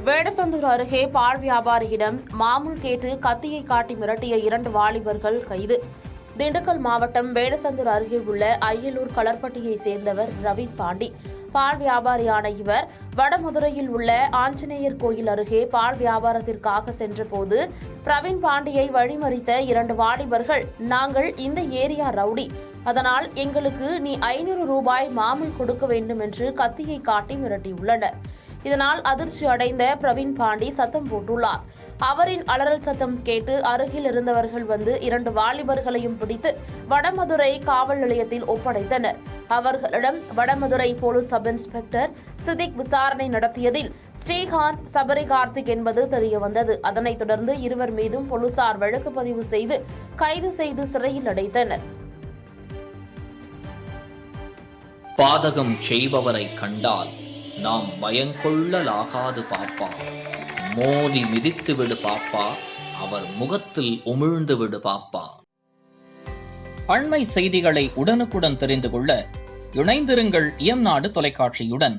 வேடசந்தூர் அருகே பால் வியாபாரியிடம் மாமூல் கேட்டு கத்தியை காட்டி மிரட்டிய 2 வாலிபர்கள் கைது. திண்டுக்கல் மாவட்டம் வேடசந்தூர் அருகே உள்ள அய்யலூர் களர்பட்டியைச் சேர்ந்தவர் ரவீன் பாண்டி. பால் வியாபாரியான இவர் வடமதுரையில் உள்ள ஆஞ்சநேயர் கோயில் அருகே பால் வியாபாரத்திற்காக சென்றபோது பிரவீன் பாண்டியை வழிமறித்த 2 வாலிபர்கள், நாங்கள் இந்த ஏரியா ரவுடி, அதனால் எங்களுக்கு நீ 500 ரூபாய் மாமூல் கொடுக்க வேண்டும் என்று கத்தியை காட்டி மிரட்டியுள்ளனர். இதனால் அதிர்ச்சி அடைந்த பிரவீன் பாண்டி சத்தம் போட்டுள்ளார். அவரின் அலறல் சத்தம் கேட்டு அருகில் இருந்தவர்கள் வந்து 2 வாலிபர்களையும் பிடித்து வடமதுரை காவல் நிலையத்தில் ஒப்படைத்தனர். அவர்களிடம் Vadamadurai police sub inspector Siddique விசாரணை நடத்தியதில் ஸ்ரீகாந்த், சபரி கார்த்திக் என்பது தெரியவந்தது. அதனைத் தொடர்ந்து இருவர் மீதும் போலீசார் வழக்கு பதிவு செய்து கைது செய்து சிறையில் அடைத்தனர். பாதகம் செய்பவரை கண்டால் நாம் பயங்கொள்ளலாகாது பாப்பா, மோதி மிதித்து விடு பாப்பா, அவர் முகத்தில் உமிழ்ந்து விடு பாப்பா. அண்மை செய்திகளை உடனுக்குடன் தெரிந்து கொள்ள இணைந்திருங்கள் இயம்நாடு தொலைக்காட்சியுடன்.